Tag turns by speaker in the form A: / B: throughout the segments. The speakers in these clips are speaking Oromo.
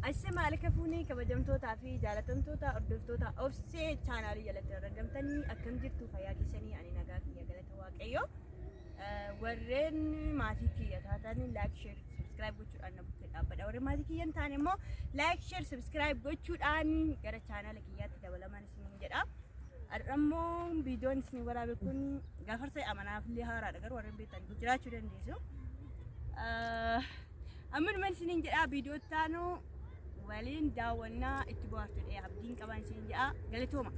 A: Ashamaa alaka fuunee kabajamtootaa fi jaalatamtoota hordoftoota Obsee chaanaalii jalatti argamtanii akkam jirtu fayyaa keessanii ani nagaa kiyya galata waaqayyo warreen maatii kiyya taatan like share subscribe gochuudhaan na bukkee dhaabbadha warreen maatii kiyya hin taane immoo like share subscribe gochuudhaan gara chaanaala kiyyaatti dabalamaan isiniin jedha ammoo viidiyoon isin waraabe kun gafarsa amanaaf illee haaraadha garuu warreen beektan jiraachuu dandeessu amman isiniin jedha viidiyoo taanoo waliin daawwannaa itti bohaartudha abdiin qaban isin jedha galatooma.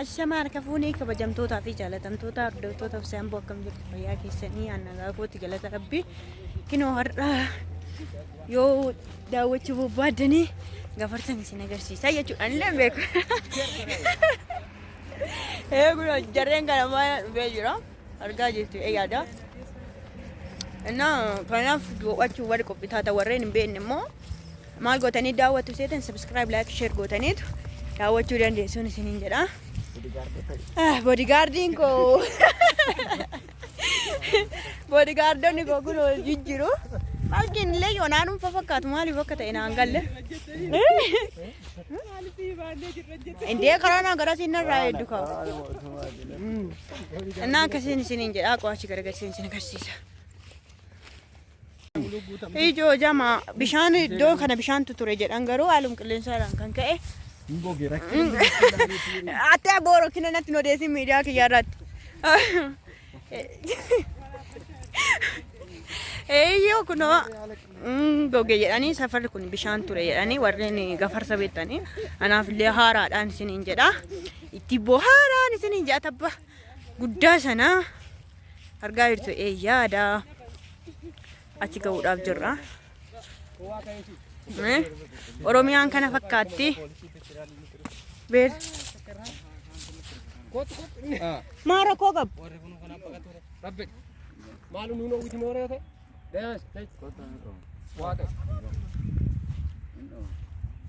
A: Ashamaa harka fuunee kabajamtootaa fi jaalatamtoota hordoftoota Obsee Amboo akkam jirtu fayyaa keessanii annagaa kootti galata rabbii kinoo har'a yoo daawwachuu barbaaddanii gafarsan isin agarsiisa jechuudha illee beeku. Eegulo jarreen kana maal dhufee jira argaa jirtu yaada. Nah, kanaaf do'achuu warri qophitaata warreen hin beekne immoo maal gootanii daawwattu seetan subscribe like share gootaniitu daawwachuu dandeessuun isiniin jedha. Bodyguardiin koo bodyguardonni koo kun jijjiiru malkin illee yoonaanuu fakkaatu maaliif akka ta'e naan galle. Indee karaa gara sinarraa hedduu kaa'u. Innaa akkasiin isiniin jedha qo'achi garagarsiin isin agarsiisa. Ijoo jama bishaan iddoo kana bishaantu ture jedhan garuu haalum qilleensaadhaan kan ka'e ate booro kina natti nodeesin miidiyaa kiyya irratti eeyyoo kunoo goge jedhanii safarri kun bishaan ture jedhanii warreen gafarsa beektanii anaaf illee haaraadhaan isiniin jedha itti bohaaraan isiniin jedha tabba guddaa sana argaa jirtu eeyyaadha. Achi ga'uudhaaf jirra. Oromiyaan kana fakkaatti. Beer. Maara koo qabu.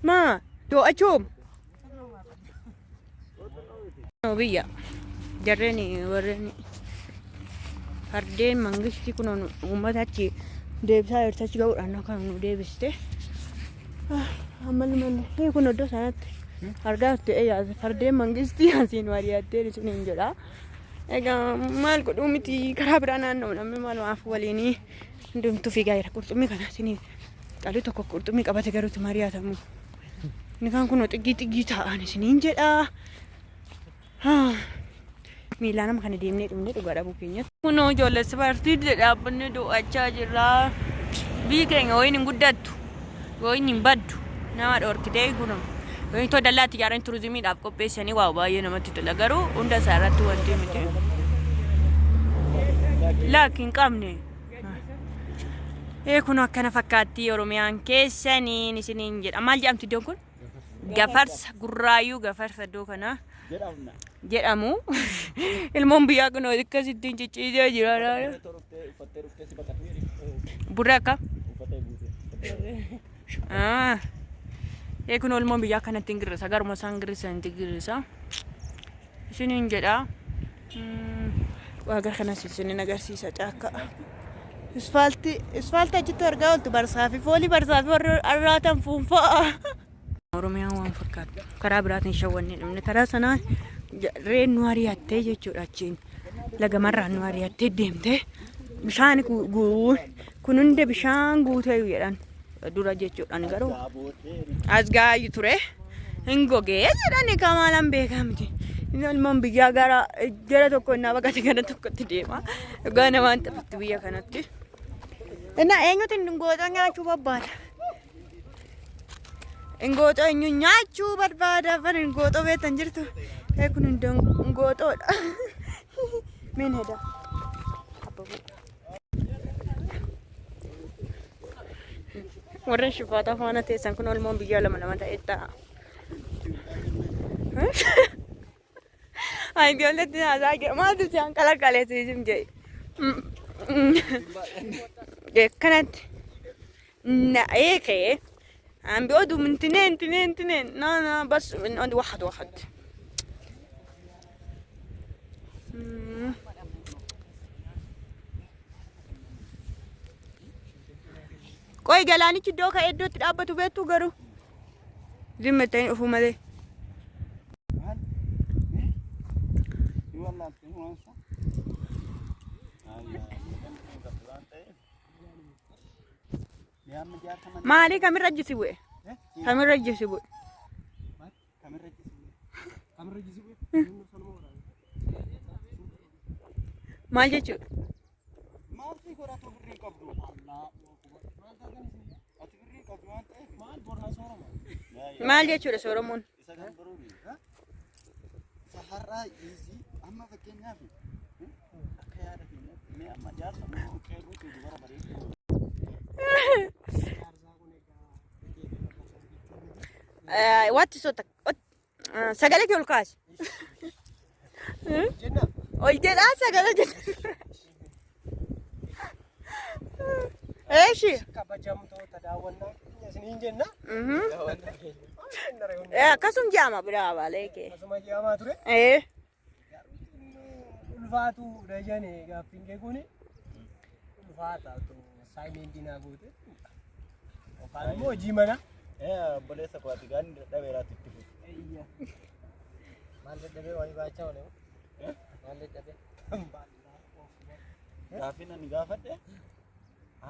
A: Maa do'achuum. Biyya jarreen warreen fardeen mangisti kun uummata achi deebisaa irtachi ga'uudhaan kan nu deebiste ammalli mallee kun iddoo sanatti argaa jirtu fardeen mangistii asiin waadiyaattee isiniin jedha. Egaa maal godhuu miti karaa biraa naannoo namni maal waaf waliinii hundumtuu fiigaa jira qurxummii kana isinii qalii tokko qurxummii qabate garuutti mari'atamu. Inni kan kun xiggii ta'an isiniin jedha. Miila nama kana deemnee dhumnee dhugaa dhabuu keenyatti. Kunoo ijoollee ispoortii dhaabbanni do'achaa jirra. Biyyi keenya wayiin hin guddattu, wayiin hin baddu. Nama dhorkitee kunoo. Wayiin too dallaatti ijaaranii turizimiidhaaf qopheessanii waa baay'ee namatti tola garuu hunda isaa irratti wanti miti. Laakki hin qabne. Kun akkana fakkaatti Oromiyaan keessaniin isiniin jedha. Maal jedhamti iddoon kun? Gafarsa gurraayyuu gafarsa iddoo kanaa. Jedhamu ilmoon biyyaa kun akkasittiin cicciitee jira. Burra akka? Kun ilmoon biyyaa kanatti hin girrisa garuma isaan girrisan itti girrisa. Isiniin jedha. Waagar kanas isiniin agarsiisa caakka. Isfaaltii achitti argaa ooltu barsaa fi foolii barsaa fi warra arraatan fuunfaa. Oromiyaan waan fakkaatu karaa biraatiin shawwanne dhumne karaa sanaan reen nu ari'attee jechuudha achiin laga marraan nu ari'attee deemte bishaan kun hundi bishaan guutee jedhan dura jechuudhaan garuu as gaayyu ture hin gogee jedhani kamaalan beekamti ilmoon biyyaa gara tokko innaa baqate gara tokkotti deema dhugaa namaan taphatti biyya kanatti innaa eenyutiin dingoota nyaachuu barbaada. Ingooto eenyu nyaachuu barbaada afaan ingooto beektan jirtu kun ingootoodha. Meen heda. Warreen shifaata faana teessan kun ilmoon biyyaa lama ta'e ta'a. Ijoolletti haasaa jira maaltu isaan qalaqaleessu isin jedhe. Kanatti na eekee. عم بيقعدوا من تنين لا بس من واحد Qoy galaanichi iddoo ka'ee iddootti dhaabbatu beektu garuu. Zimmettanii dhufuu malee. Maali kamirra jisi bu'e? Kamirra jisi bu'e? Maal jechuudha? Maal jechuudha Soromoon?
B: Saharraa izi amma fakkeenyaaf akka yaada keenyatti mee amma jaarsa moo qeerrootu dubara bareedu.
A: Wanti soota sagalee kee ol kaasi. Ol jedhaa sagalee jedha. Eeshi.
C: Kabajamtoota daawwannaa isiniin jenna.
A: Akkasum jaama biraa baalee kee.
C: Akkasuma jaamaa ture. Ulfaatu dajane gaaffiin kee kuni ulfaata saayimeen dinaa goote. Yookaan immoo hojii mana.
B: Obboleessa kooti gaanii dadhabeeraatti itti fufu.
C: Maal dadhabee wayii baachaa oole? Maal dadhabee?
B: Gaaffiin ani gaafadhe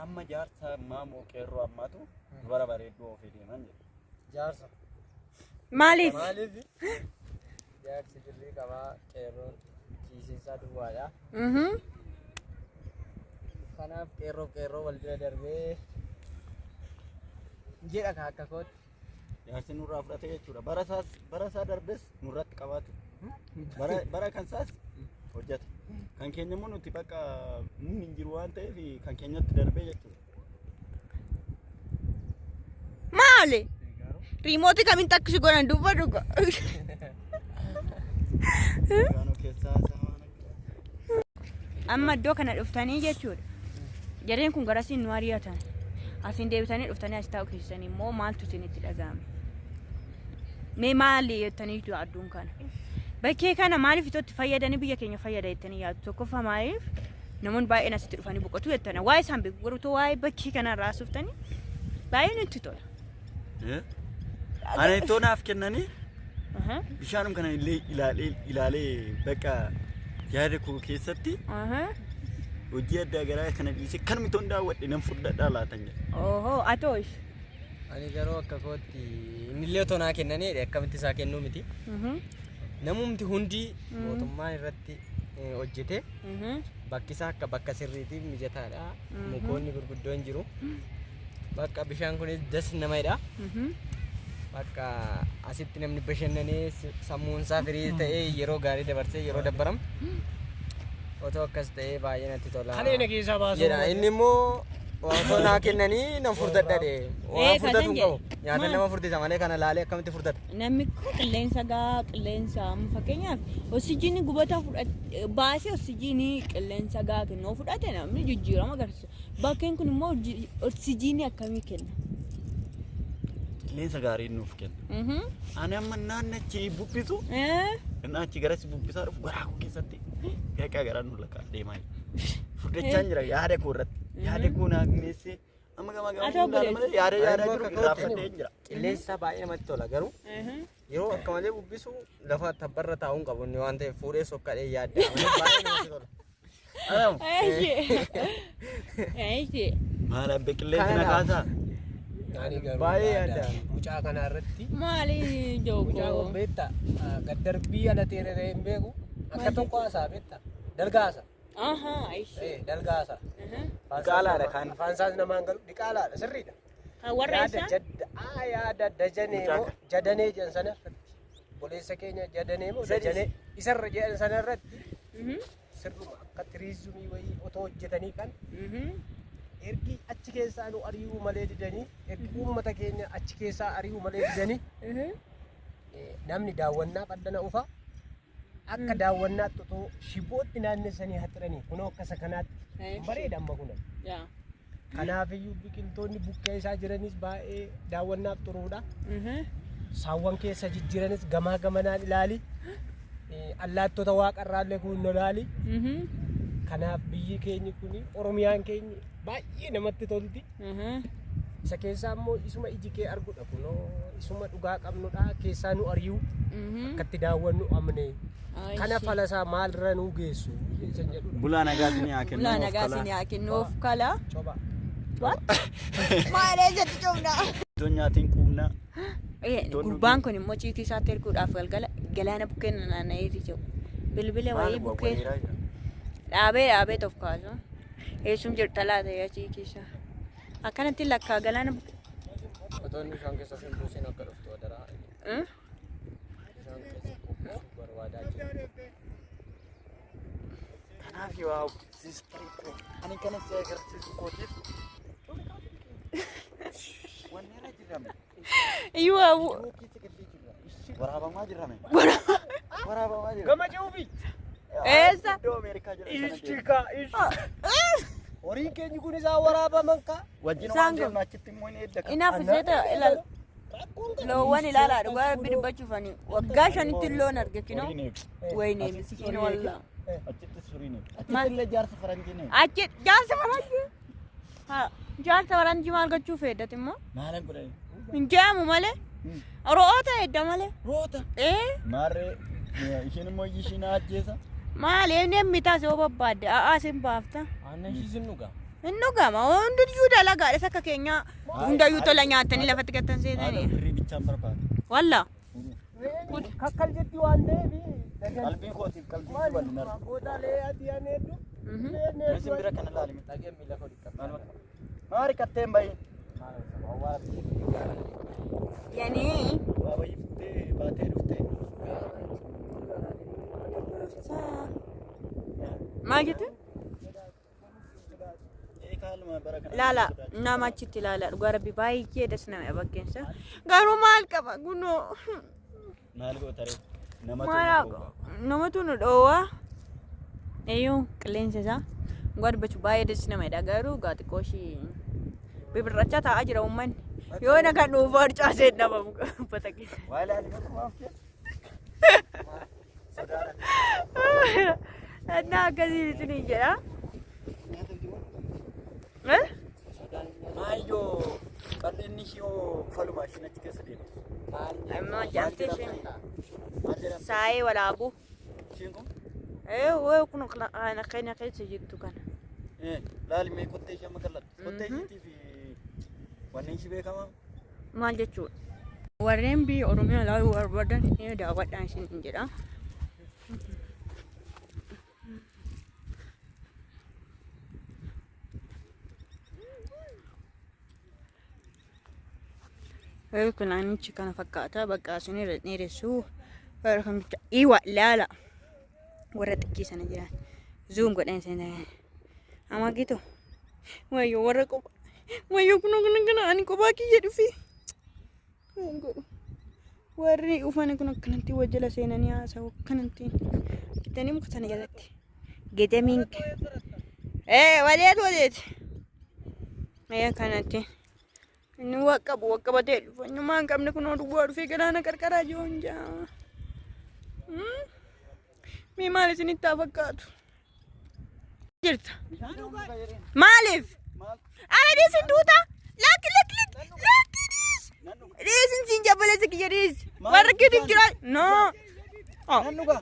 B: amma jaarsa maamoo qeerroo ammaatu dubara bareedduu ofii deeman jedhe.
C: Jaarsa.
A: Maaliif?
C: Maaliif? Jaarsi dirrii qabaa qeerroon kiisisaa duwwaadha. Kanaaf qeerroo wal bira darbee jedha akka kooti.
B: Jaarsi nurraa fudhate jechuudha. Bara isaa darbes nurratti qabaatu. Bara kan isaas hojjeta. Kan keenya immoo nuti bakka nuyi hin jiru waan ta'eef kan keenyatti darbee jechuudha.
A: Maali? Riimootii kamiin takkisi godhan duuba dhuga. Amma iddoo kana dhuftanii jechuudha. Jareen kun garasiin nu ari'atan. Asiin deebitanii dhuftanii as taa'u keessanii immoo maaltu isinitti dhaga'ame? Mee maali jettaniitu adduun kana? Bakkee kana maaliif itti fayyadanii biyya keenya fayyada jettanii yaaddu? Tokkoffaa maaliif namoonni baay'een asitti dhufanii boqotu jettana? Waa'ee isaan beeku garuu waa'ee bakkee kanarraa suuftanii baay'ee nutti tola.
B: Ana ittoo naaf kennanii bishaanum kana ilaalee bakka yaada koo keessatti hojii adda garaa kana dhiisee kan mitoon daawwadhe nan fudhadhaa laatan jedhe.
A: Ohoo atoosh.
C: Ani garuu akka kootti innillee otoo naa kennanii akkamitti isaa kennuu miti. Namumti hundi mootummaan irratti hojjete bakki isaa akka bakka sirriitiif mijataadha. Mukoonni gurguddoon jiru. Bakka bishaan kunis das namadha. Bakka asitti namni bashannanee sammuun isaa firii ta'ee yeroo gaarii dabarsee yeroo dabbaram otoo akkas ta'ee baay'ee natti tola.
D: Kaleen keessa baasu.
C: Jedha inni immoo otoo naa kennanii nan furdadhadhe. Waan furdatu hin qabu. Nyaata nama furdisa malee kana laalee akkamitti furdata?
A: Namni qilleensa qilleensa fakkeenyaaf oksijiinii gubata baasee oksijiinii qilleensa kennuu fudhate namni jijjiirama agarsiisa. Bakkeen kun immoo oksijiinii akkamii kenna?
B: Qilleensa gaarii nuuf kenna. Ani amma naannachi bubbisu naachi garas bubbisaa dhufu garaa koo keessatti gaaqaa garaa nu lakkaa deemaa furdachaa jira yaada koo irratti. Yaada koo naa geessee amma gama malee yaada jiru giraafadhee jira.
C: Qilleensa baay'ee namatti tola garuu yeroo akka malee bubbisu lafa tabbarra taa'uun qabu waan ta'eef fuudhee sokkadhee yaadda. Baay'ee namatti tola.
B: Maal abbe qilleensi na kaasaa?
C: Baay'ee yaadda. Mucaa kana irratti
A: maali jooko?
C: Mucaa beekta gaddarbii ala teeree hin beeku akka tokko haasaa beekta dalgaasa. Dalgaasa.
B: Diqaalaadha kan.
C: Afaan isaas namaan galu diqaalaadha sirriidha.
A: Warra isaa?
C: Yaada dajanee moo jadanee jedhan sana irratti. Boleessa keenya jadanee moo dajanee isarra jedhan sana irratti sirruma akka tiriizimii wayii otoo hojjetanii kan ergi achi keessaa nu ari'uu malee didanii ergi uummata keenya achi keessaa ari'uu malee didanii namni daawwannaaf addana ufa. Akka daawwannaatti otoo shibootti naannessanii haxiranii kunoo akkasa kanaatti bareeda amma kunan. Kanaafiyyuu biqiltoonni bukkee isaa jiranis baay'ee daawwannaaf turuudha. Saawwan keessa jijjiranis gamaa gamanaan ilaali. Allaattota waaqarraallee kun ilaali. Kanaaf biyyi keenya kun Oromiyaan keenya baay'ee namatti tolti. Isa keessaa immoo isuma iji kee arguudha kunoo isuma dhugaa qabnudha keessaa nu ari'u akkatti daawwannu amne kana falasaa maalirra nu geessu jechuun jedhu.
B: Bulaa nagaasni haa kennu.
A: Bulaa nagaasni haa kennu of kala.
C: Coba.
A: Maalee jetti cobna.
B: Iddoo nyaatiin quubnaa.
A: Gurbaan kun immoo ciitii isaatti erguudhaaf galgala galaana bukkeen naanna'eeti jiru. Bilbila wayii bukkee dhaabee of kaasu. Eessum jirta laata yaa ciitii isaa. Akkanatti lakkaa galaana
C: Otoonni isaan keessa finduusin akka dhuftu adaraa. Isaan keessa barbaadaa jiru.
B: Kanaaf yoo siistari koo ani kana si agarsiisu kootiif wanni ana jirame.
A: Iyyuu
B: Waraabamaa jirame. Waraabamaa jirame.
C: Gama jawubi.
A: eessa?
B: Iddoo Ameerikaa jedhamu.
C: Ishtika. Horiin keenya kun isaa waraabaman ka.
B: Wajjin waan deemnu achitti immoo ni edda.
A: Inaaf seeta ilaala. Loowwan ilaalaa dhugaa rabbi dubbachuufani waggaa shanitti loon arge kinoo. Wayne miskiin walla.
B: Achitti suriin. Achitti illee jaarsa faranjii ne.
A: Achi jaarsa faranjii. Ha jaarsa faranjii maal gochuu feeddati immoo?
B: Maalan godhani?
A: Hinjaamu malee. Roota edda malee.
B: Roota. Maarree ishiin immoo ishiin ajjeesa.
A: Maal eenyu mitaa soo babbaadde aasin baafta.
C: Aannan shiisin dhugaa.
A: Inni gama hundiyyuu dalagaadha akka keenya hundayyuu tola nyaatanii lafatti gattan seetanii.
B: Birrii bichaan barbaada.
A: Walla.
C: Kakkal jetti waan ta'eef.
B: Qalbii kootiif qalbii bal'in arga.
C: Godaalee adii aneedu.
B: Isin bira kana laalime.
C: Dhagee miila koo dhiqqa.
B: Maari katteen bayi.
A: Yani.
B: Waa bayi fuutee baatee dhuftee.
A: Maal jettu? Laala nama achitti ilaala dhugaa rabbi baay'ee das nama bakkeensa garuu maal qaba kunoo
B: maal gootare
A: namatu nu dhoowwaa eeyyuu qilleensa isaa dhugaa dubbachuu baay'ee das namadha garuu gaatiqooshii bibirrachaa taa'aa jira uummanni yoo na kan dhuunfaa harcaasee nama uffata keessa.
B: Waa ilaalime kumaaf
A: Annaa akkasii isinii jedha.
B: Maayyoo qal'inni ishee faluma ishiin achi keessa deema.
A: Amma jaamtee isheen saayee walaabuu.
B: Ishiin kun?
A: Wayii kun kana keessa jirtu kana.
B: Laalimee kottee ishee amma kallattu. Kottee isheetii fi wanni ishee beekamaa.
A: Maal jechuudha? Warreen biyya Oromiyaa ilaaluu barbaadan daawwadhaan isin jedha. Kun anichi kana fakkaata bakka isin irra dheeressuu kamicha iwa laala warra xiqqii sana jiran zuum godhan seenaa amma gitu wayyoo warra qoba wayyoo kun ani qobaa kiyya dhufi warri ufana kun akkanatti wajjala seenanii haasa'u akkanatti kitanii muka sana jalatti gedamiin waleet kanatti. Ini wakka batee dhufu eenyummaa hin qabne kunoo duwwaa dhufee galaana qarqaraa jiruun jaa. Mee maal isinitti haa fakkaatu? Jirta. Maaliif? Ara dhiisin duuta. Lakki. Dhiisin siin jabbaleessa kiyya dhiisi. Warra keetiif jira. No.
B: Nan dhugaa.